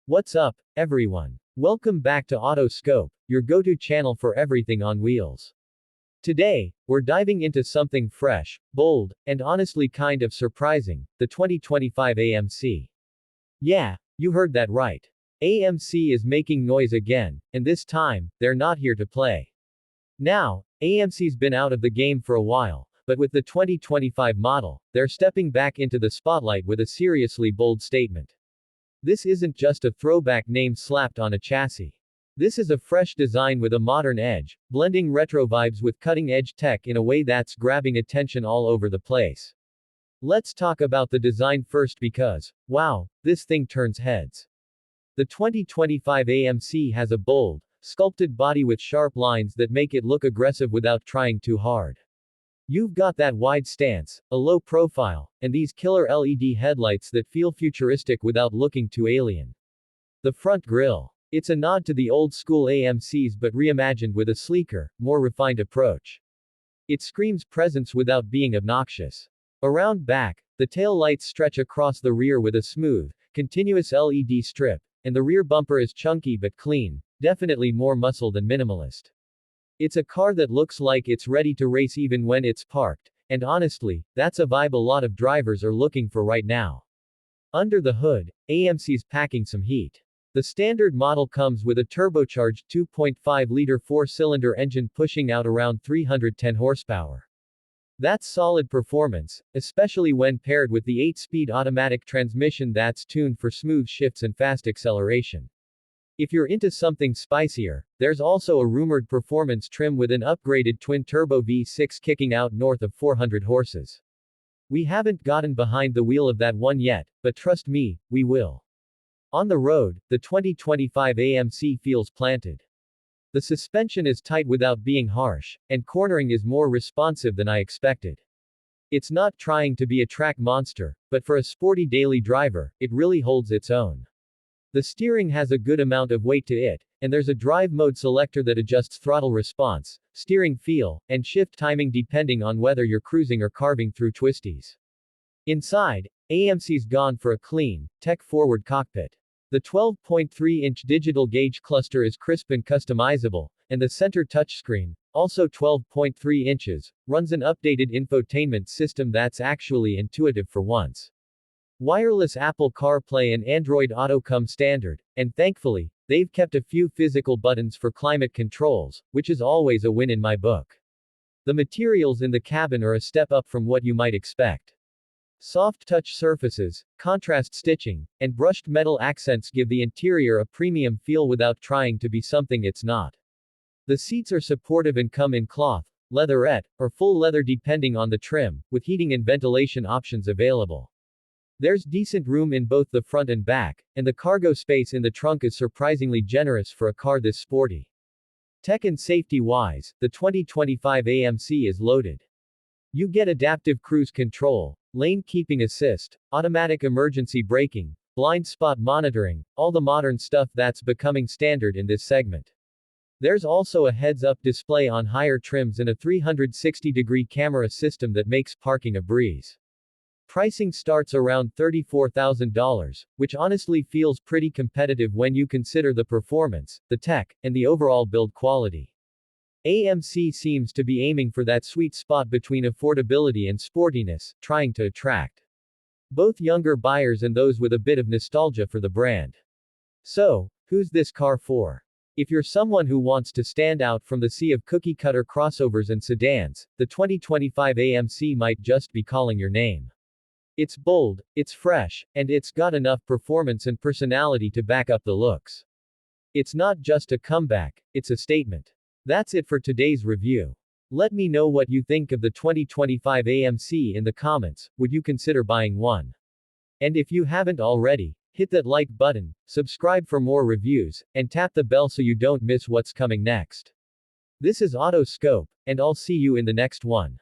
What's up, everyone? Welcome back to Autoscope, your go-to channel for everything on wheels. Today, we're diving into something fresh, bold, and honestly kind of surprising, the 2025 AMC. Yeah, you heard that right. AMC is making noise again, and this time, they're not here to play. Now, AMC's been out of the game for a while, but with the 2025 model, they're stepping back into the spotlight with a seriously bold statement. This isn't just a throwback name slapped on a chassis. This is a fresh design with a modern edge, blending retro vibes with cutting-edge tech in a way that's grabbing attention all over the place. Let's talk about the design first because, wow, this thing turns heads. The 2025 AMC has a bold, sculpted body with sharp lines that make it look aggressive without trying too hard. You've got that wide stance, a low profile, and these killer LED headlights that feel futuristic without looking too alien. The front grille. It's a nod to the old school AMCs but reimagined with a sleeker, more refined approach. It screams presence without being obnoxious. Around back, the tail lights stretch across the rear with a smooth, continuous LED strip, and the rear bumper is chunky but clean, definitely more muscle than minimalist. It's a car that looks like it's ready to race even when it's parked, and honestly, that's a vibe a lot of drivers are looking for right now. Under the hood, AMC's packing some heat. The standard model comes with a turbocharged 2.5-liter four-cylinder engine pushing out around 310 horsepower. That's solid performance, especially when paired with the 8-speed automatic transmission that's tuned for smooth shifts and fast acceleration. If you're into something spicier, there's also a rumored performance trim with an upgraded twin-turbo V6 kicking out north of 400 horses. We haven't gotten behind the wheel of that one yet, but trust me, we will. On the road, the 2025 AMC feels planted. The suspension is tight without being harsh, and cornering is more responsive than I expected. It's not trying to be a track monster, but for a sporty daily driver, it really holds its own. The steering has a good amount of weight to it, and there's a drive mode selector that adjusts throttle response, steering feel, and shift timing depending on whether you're cruising or carving through twisties. Inside, AMC's gone for a clean, tech-forward cockpit. The 12.3-inch digital gauge cluster is crisp and customizable, and the center touchscreen, also 12.3 inches, runs an updated infotainment system that's actually intuitive for once. Wireless Apple CarPlay and Android Auto come standard, and thankfully, they've kept a few physical buttons for climate controls, which is always a win in my book. The materials in the cabin are a step up from what you might expect. Soft touch surfaces, contrast stitching, and brushed metal accents give the interior a premium feel without trying to be something it's not. The seats are supportive and come in cloth, leatherette, or full leather depending on the trim, with heating and ventilation options available. There's decent room in both the front and back, and the cargo space in the trunk is surprisingly generous for a car this sporty. Tech and safety-wise, the 2025 AMC is loaded. You get adaptive cruise control, lane keeping assist, automatic emergency braking, blind spot monitoring, all the modern stuff that's becoming standard in this segment. There's also a heads-up display on higher trims and a 360-degree camera system that makes parking a breeze. Pricing starts around $34,000, which honestly feels pretty competitive when you consider the performance, the tech, and the overall build quality. AMC seems to be aiming for that sweet spot between affordability and sportiness, trying to attract both younger buyers and those with a bit of nostalgia for the brand. So, who's this car for? If you're someone who wants to stand out from the sea of cookie-cutter crossovers and sedans, the 2025 AMC might just be calling your name. It's bold, it's fresh, and it's got enough performance and personality to back up the looks. It's not just a comeback, it's a statement. That's it for today's review. Let me know what you think of the 2025 AMC in the comments. Would you consider buying one? And if you haven't already, hit that like button, subscribe for more reviews, and tap the bell so you don't miss what's coming next. This is Autoscope, and I'll see you in the next one.